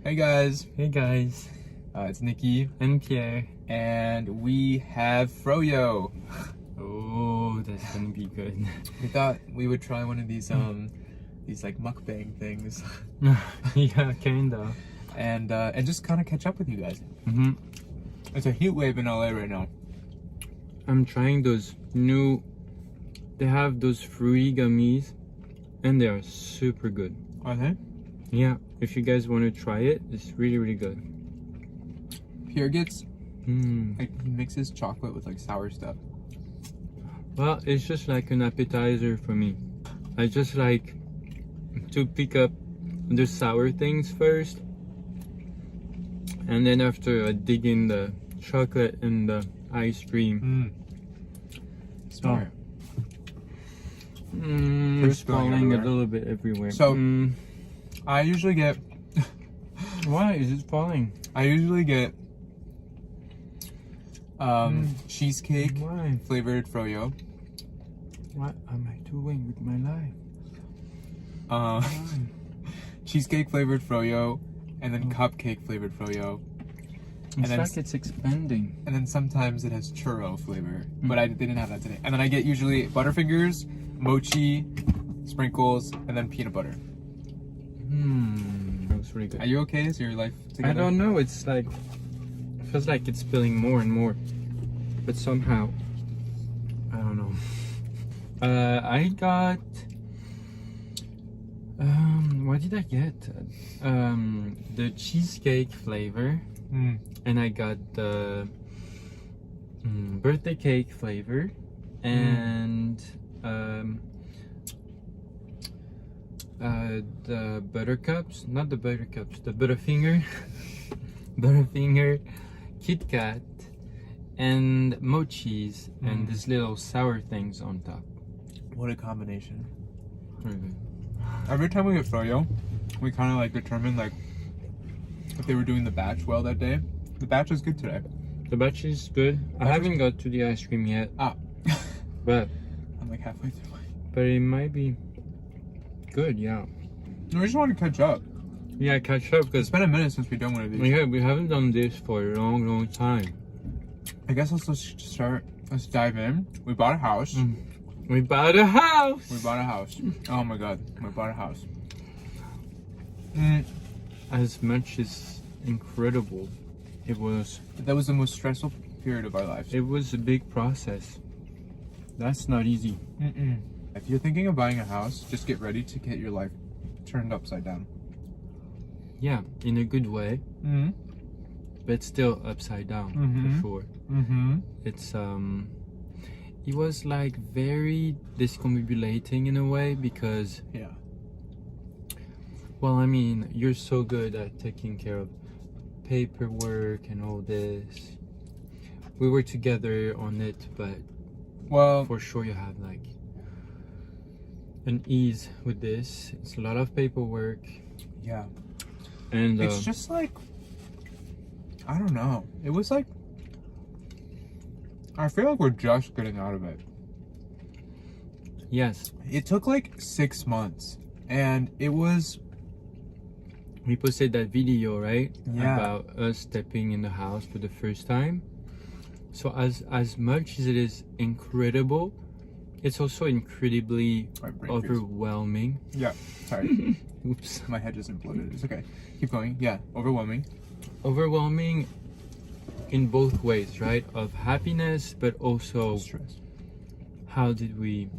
Hey guys, Hey guys, it's Nicky, and Pierre. and we have Froyo. Oh, that's gonna be good. We thought we would try one of these like mukbang things, Yeah, kinda. and just kind of catch up with you guys. Mm-hmm. It's a heat wave in LA right now. I'm trying those new. They have those fruity gummies, and they are super good. Are they? Yeah, if you guys want to try it, it's really good. Pierre gets Mm. like he mixes chocolate with like sour stuff. Well, it's just like an appetizer for me. I just like to pick up the sour things first, and then after I dig in the chocolate and the ice cream. Smart. It's falling a little bit everywhere. So I usually get. Why is it falling? I usually get cheesecake Why? flavored froyo. What am I doing with my life? Cheesecake flavored froyo, and then cupcake flavored froyo, It's then like it's expanding. and then sometimes it has churro flavor. But they didn't have that today. And then I get usually Butterfingers, mochi, sprinkles, and then peanut butter. That was really good. Are you okay? Is your life together? I don't know. It's like it feels like it's spilling more and more, but somehow I don't know. I got what did I get? The cheesecake flavor, and I got the birthday cake flavor, and the buttercups, not the buttercups, the butterfinger, butterfinger, Kit Kat, and mochis, and these little sour things on top. What a combination. Very good. Every time we get froyo, we kind of like determine like if they were doing the batch well that day. The batch is good today. The batch is good. I haven't got to the ice cream yet. Ah. but I'm like halfway through. it might be good. Yeah. We just want to catch up. Yeah, catch up It's because been a minute since we've done one of these. we haven't done this for a long time. I guess let's just start. Let's dive in. We bought a house. We bought a house. We bought a house. Oh my god, we bought a house. As much as incredible, it was. That was the most stressful period of our lives. It was a big process. That's not easy. If you're thinking of buying a house, just get ready to get your life turned upside down. Yeah, in a good way, but still upside down for sure. It's it was like very discombobulating in a way because well, I mean, you're so good at taking care of paperwork and all this. We were together on it, but well, for sure you have like an ease with this. It's a lot of paperwork. Yeah. And it's just like, I don't know. It was like, I feel like we're just getting out of it. yes, It took like 6 months, and it was. we posted that video, right? Yeah. About us stepping in the house for the first time. So as much as it is incredible, it's also incredibly overwhelming. Yeah, sorry. Oops. My head just imploded. It's okay. Keep going. Yeah, overwhelming. Overwhelming in both ways, right? Of happiness, but also Stress. how did we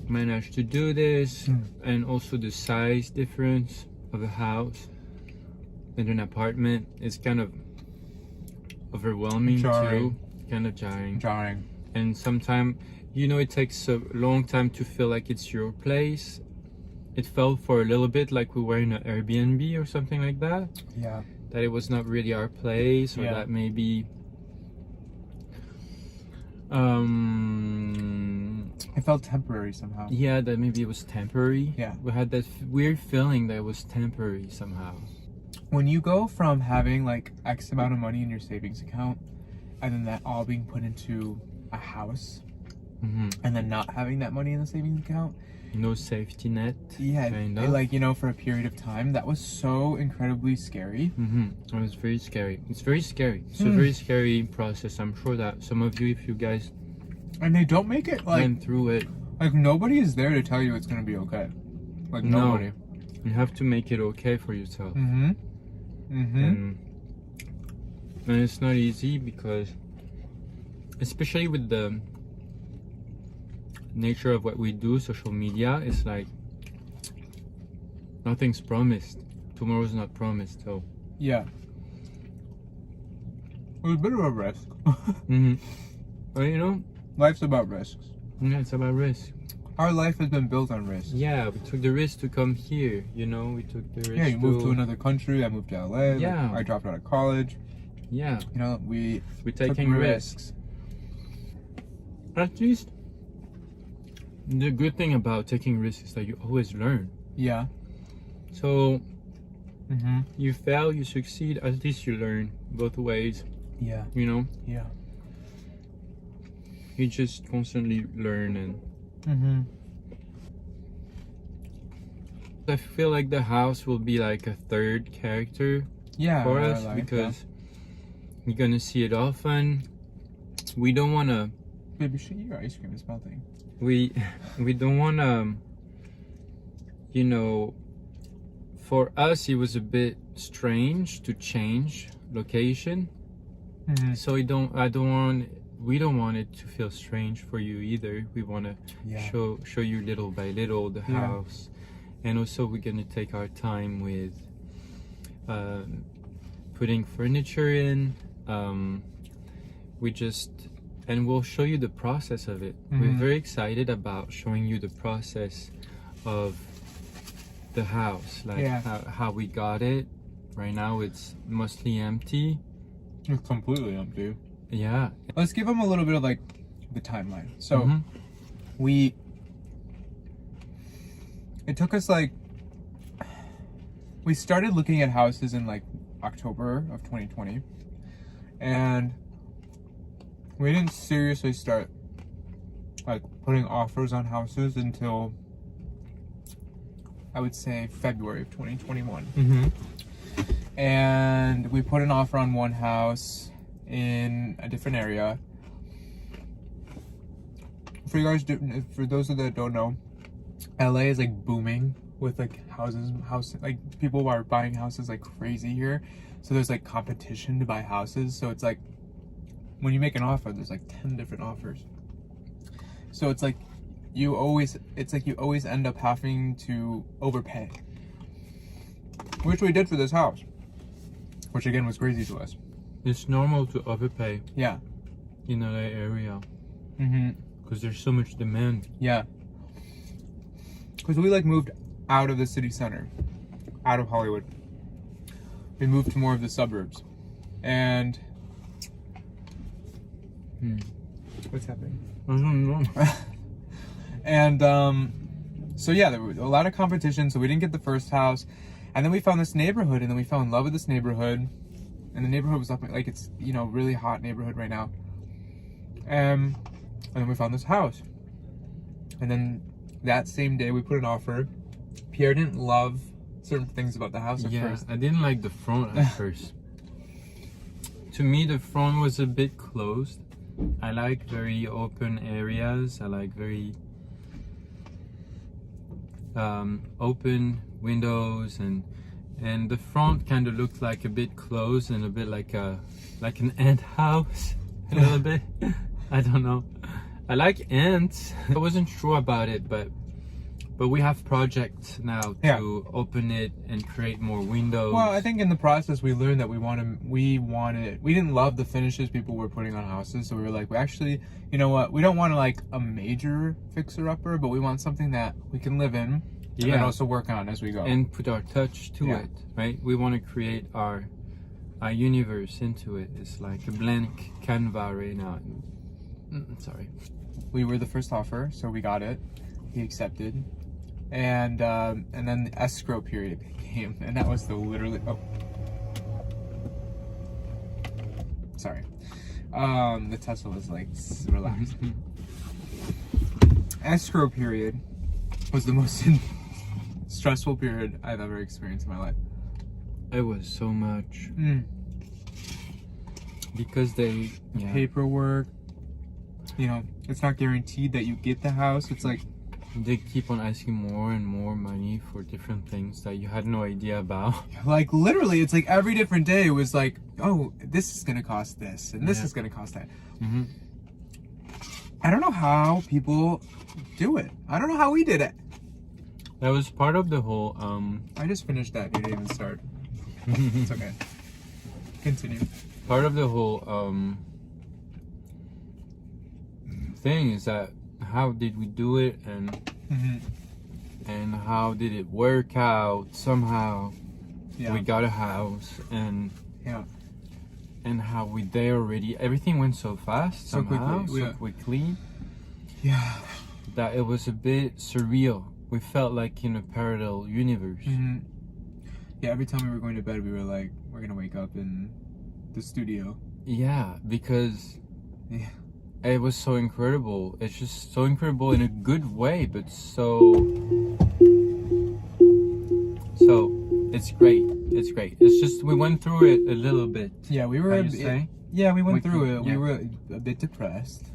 manage to do this, and also the size difference of a house and an apartment is kind of overwhelming too, kind of jarring. And sometimes, you know, it takes a long time to feel like it's your place. It felt for a little bit like we were in an Airbnb or something like that. Yeah. That it was not really our place, or that maybe it felt temporary somehow. yeah, that maybe it was temporary. Yeah. We had that weird feeling that it was temporary somehow. When you go from having like X amount of money in your savings account, and then that all being put into a house, and then not having that money in the savings account, no safety net. Yeah, kind of. like, you know, for a period of time. That was so incredibly scary. It was very scary. It's very scary. It's a very scary process. I'm sure that some of you, if you guys And they don't make it like went through it, like nobody is there to tell you it's gonna be okay. Like nobody. you have to make it okay for yourself. And it's not easy because, especially with the nature of what we do, social media, it's like nothing's promised. Tomorrow's not promised. So yeah. It was a bit of a risk. But you know, Life's about risks. yeah, it's about risk. Our life has been built on risk. Yeah, we took the risk to come here. You know, we took the risk. Yeah, you moved to another country. I moved to LA. Yeah. Like, I dropped out of college. Yeah, You know, we're taking risks. At least the good thing about taking risks is that you always learn. Yeah. So you fail, you succeed, at least you learn both ways. Yeah. You know, Yeah. you just constantly learn. And I feel like the house will be like a third character Yeah. for I us like because you're gonna see it often. We don't wanna that. Baby, shit, your ice cream is melting. we don't wanna, you know, for us it was a bit strange to change location. So we don't want it to feel strange for you either. We want to show you little by little the house, and also we're gonna take our time with putting furniture in. And we'll show you the process of it. We're very excited about showing you the process of the house, like how we got it. Right now it's mostly empty. It's completely empty. Yeah. Let's give them a little bit of like the timeline. So it took us like, we started looking at houses in like October of 2020, and we didn't seriously start like putting offers on houses until I would say February of 2021. And we put an offer on one house in a different area. For you guys, for those that don't know, LA is like booming with like house, like people are buying houses like crazy here. So there's like competition to buy houses. So it's like when you make an offer, there's like 10 different offers. So it's like you always end up having to overpay, which we did for this house, which again was crazy to us. It's normal to overpay. Yeah. In that area. Because there's so much demand. Yeah. Because we like moved out of the city center, out of Hollywood. We moved to more of the suburbs, and what's happening? I don't know. And so yeah, there was a lot of competition. So we didn't get the first house, and then we found this neighborhood, and then we fell in love with this neighborhood, and the neighborhood was up like, it's, you know, really hot neighborhood right now. And then we found this house, and then that same day we put an offer. Pierre didn't love certain things about the house at first. I didn't like the front at first. To me, the front was a bit closed. I like very open areas. I like very open windows, and the front kind of looked like a bit closed and a bit like an ant house, a little bit. I don't know. I like ants. I wasn't sure about it, but we have projects now to open it and create more windows. Well, I think in the process we learned that we didn't love the finishes people were putting on houses, so we were like, we actually, you know what, we don't want like a major fixer-upper, but we want something that we can live in and also work on as we go. And put our touch to it, right? We want to create our universe into it. It's like a blank canvas right now. Sorry. We were the first offer, so we got it. He accepted. And then the escrow period came, and that was the literally sorry. The Tesla was like relaxed. Escrow period was the most stressful period I've ever experienced in my life. It was so much. Because The paperwork, you know, it's not guaranteed that you get the house. It's like they keep on asking more and more money for different things that you had no idea about. Like literally, it's like every different day it was like, oh, this is gonna cost this, and this is gonna cost that. I don't know how people do it. I don't know how we did it. That was part of the whole. I just finished that. You didn't even start. It's okay. Continue. Part of the whole thing is that how did we do it, and how did it work out somehow? We got a house, and how we there already. Everything went so fast somehow, so quickly. Yeah. That it was a bit surreal. We felt like in a parallel universe. Yeah, every time we were going to bed, we were like, we're gonna wake up in the studio. Yeah, because it was so incredible. It's just so incredible in a good way, but so it's great. It's great. It's just we went through it a little bit. Yeah, we were. We went through it. Yeah. We were a bit depressed,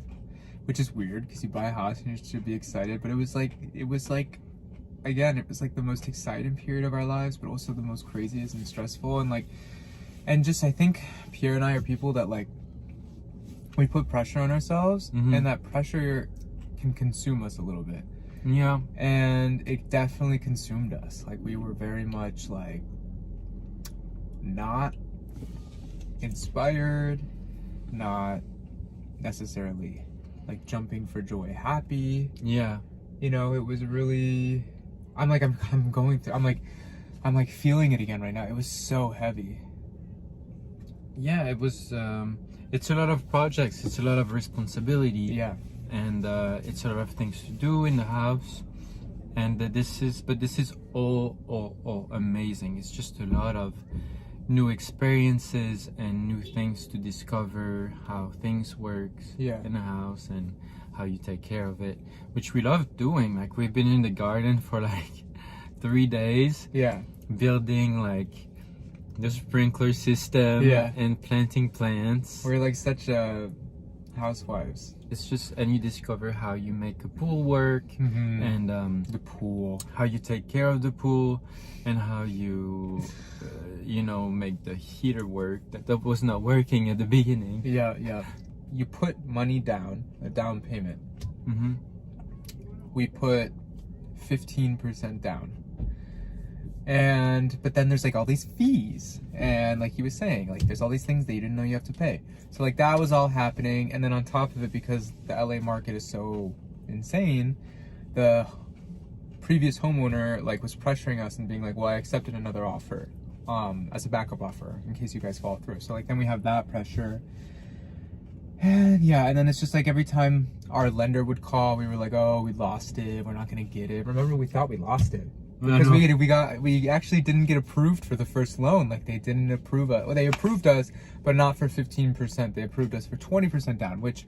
which is weird because you buy a house and you should be excited. But it was like again, it was like the most exciting period of our lives, but also the most craziest and stressful, and just I think Pierre and I are people that like we put pressure on ourselves, and that pressure can consume us a little bit. Yeah. And it definitely consumed us. Like we were very much like not inspired, not necessarily like jumping for joy happy. Yeah. You know, it was really I'm going through I'm like feeling it again right now. It was so heavy. Yeah, it was it's a lot of projects, it's a lot of responsibility. Yeah. And it's a lot of things to do in the house, and this is all amazing. It's just a lot of new experiences and new things to discover, how things work in a house and how you take care of it, which we love doing. Like we've been in the garden for like 3 days, building like the sprinkler system and planting plants. We're like such housewives. It's just, and you discover how you make a pool work, and the pool, how you take care of the pool, and how you make the heater work that was not working at the beginning. Yeah. You put money down, a down payment. We put 15% down. But then there's like all these fees, and like he was saying, like there's all these things that you didn't know you have to pay. So like that was all happening, and then on top of it, because the LA market is so insane, the previous homeowner like was pressuring us and being like, well, I accepted another offer as a backup offer in case you guys fall through. So like then we have that pressure, and then it's just like every time our lender would call, we were like, oh, we lost it, we're not gonna get it. Remember, we thought we lost it. Because we actually didn't get approved for the first loan. Like they didn't approve us. Well, they approved us, but not for 15%. They approved us for 20% down, which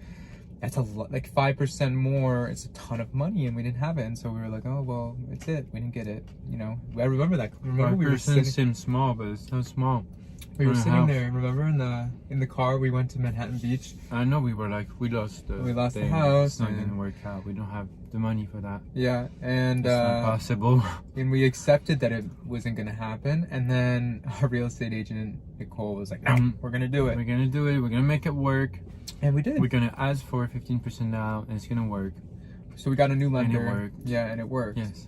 that's a lot, like 5% more. It's a ton of money, and we didn't have it. And so we were like, oh well, it's it. We didn't get it. You know, I remember that. Remember we were sitting. Seems small, but it's not small. We were sitting there. Remember in the car we went to Manhattan Beach. I know, we were like, we lost the house. It's not gonna work out. We don't have the money for that. Yeah, and it's not possible. And we accepted that it wasn't gonna happen. And then our real estate agent Nicole was like, no, we're gonna do it. We're gonna do it. We're gonna make it work. And we did. We're gonna ask for 15% down, and it's gonna work. So we got a new lender. And it worked. Yeah, and it worked. Yes.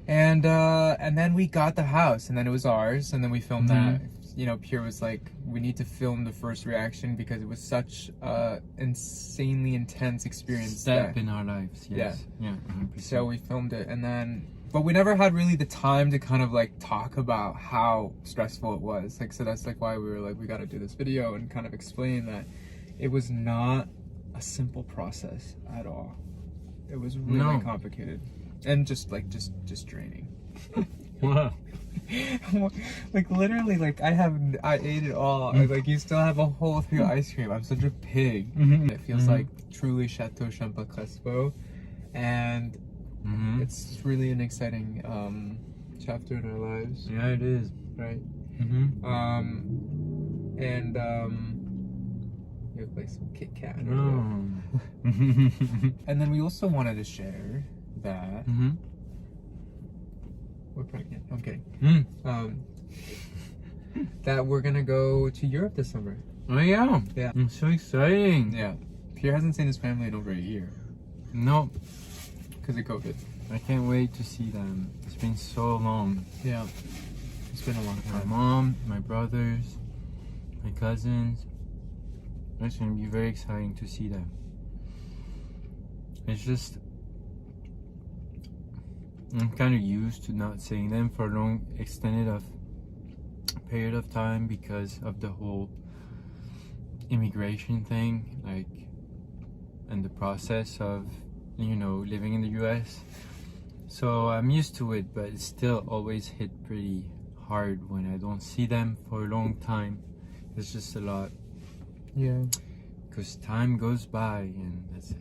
And then we got the house, and then it was ours, and then we filmed that. You know, Pierre was like, we need to film the first reaction because it was such a insanely intense experience. Step in our lives. Yes. Yeah. 100%. So we filmed it, but we never had really the time to kind of like talk about how stressful it was. Like, so that's like why we were like, we got to do this video and kind of explain that it was not a simple process at all. It was really complicated and just draining. Wow. Like literally, like I ate it all. Like you still have a whole thing of ice cream. I'm such a pig. It feels like truly Chateau Champa Crespo, and Mm-hmm. It's really an exciting chapter in our lives, Yeah, it is. right? Mm-hmm. And you look like some Kit Kat. Mm-hmm. And then we also wanted to share that we're pregnant. I'm kidding. That we're gonna go to Europe this summer. Oh yeah. Yeah. It's so exciting. Yeah. Pierre hasn't seen his family in over a year No, because of COVID. I can't wait to see them. It's been so long. Yeah. It's been a long My time. mom, my brothers, my cousins. It's gonna be very exciting to see them. It's just I'm kind of used to not seeing them for a long extended of period of time because of the whole immigration thing, like, and the process of, you know, living in the US. So I'm used to it, but it still always hit pretty hard when I don't see them for a long time. It's just a lot, Yeah. because time goes by and that's it.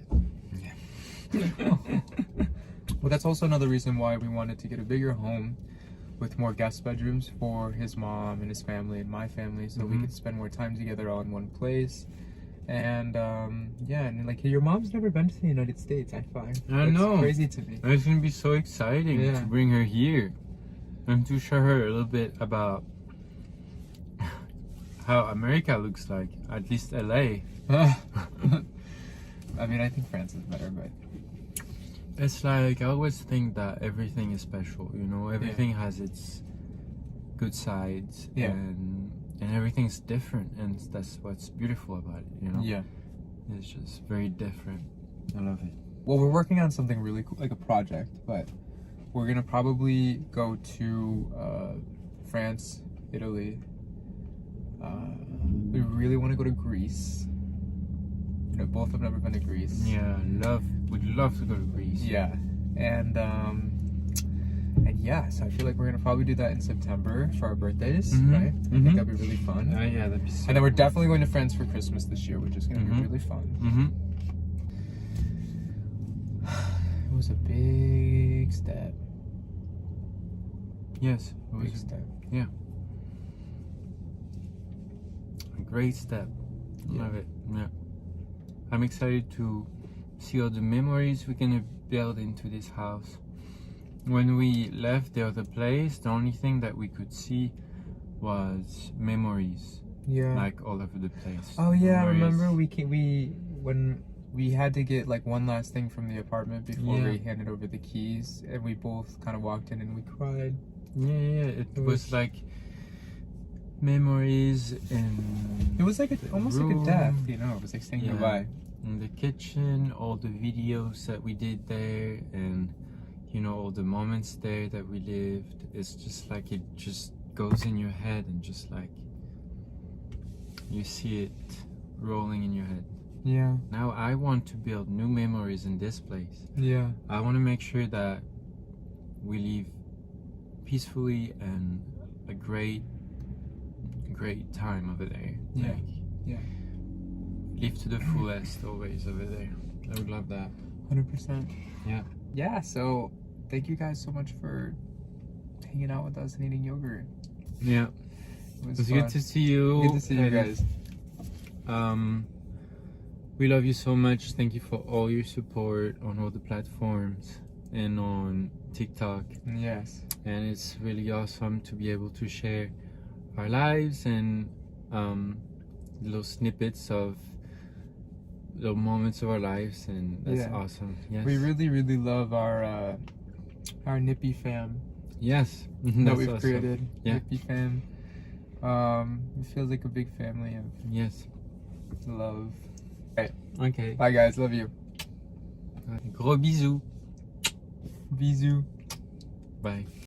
Well, that's also another reason why we wanted to get a bigger home with more guest bedrooms for his mom and his family and my family, so we Mhm. could spend more time together all in one place. And yeah, and like your mom's never been to the United States. I find I that's know. crazy to me. It's gonna be so exciting Yeah. to bring her here and to show her a little bit about how America looks like, at least LA. I mean, I think France is better, but It's like I always think that everything is special, you know, everything has its good sides, Yeah. and everything's different, and that's what's beautiful about it, you know. yeah. It's just very different. I love it. Well, we're working on something really cool, like a project, but we're gonna probably go to France, Italy. We really want to go to Greece. You know, both have never been to Greece. Yeah, would love to go to Greece. Yeah, and yeah, so I feel like we're gonna probably do that in September for our birthdays, Mhm, right? I mhm. think that'd be really fun. Yeah, that'd be so And then we're cool. definitely going to France for Christmas this year, which is gonna be Mhm. really fun. Mm-hmm. It was a big step. Yes, it Big was step. a great step. Yeah. Love it. Yeah. I'm excited to see all the memories we're gonna build into this house. When we left the other place, the only thing that we could see was memories, Yeah. like all over the place. Oh yeah, I Memories. remember when we had to get like one last thing from the apartment before Yeah. we handed over the keys, and we both kind of walked in and we cried. Yeah, it It was was- like memories in. It was like almost like a room. death, you know. It was like saying Yeah. goodbye. In the kitchen, all the videos that we did there, and you know, all the moments there that we lived. It's just like it just goes in your head, and just like you see it rolling in your head. Yeah, Now I want to build new memories in this place. yeah, I want to make sure that we live peacefully and a great time over there. Yeah. Like, yeah, live to the fullest always over there. I would love that. 100%. Yeah. Yeah. So thank you guys so much for hanging out with us and eating yogurt. Yeah. It was It's fun. good to see you. Good to see you and, guys. We love you so much. Thank you for all your support on all the platforms and on TikTok. Yes. And it's really awesome to be able to share our lives and little snippets of little moments of our lives, and that's Yeah. awesome. Yes. We really, really love our Nippy fam Yes. that That's we've awesome. created. Yeah. Nippy fam. It feels like a big family of Yes. love. Okay. Bye guys, love you. Gros bisous. Bisous. Bye.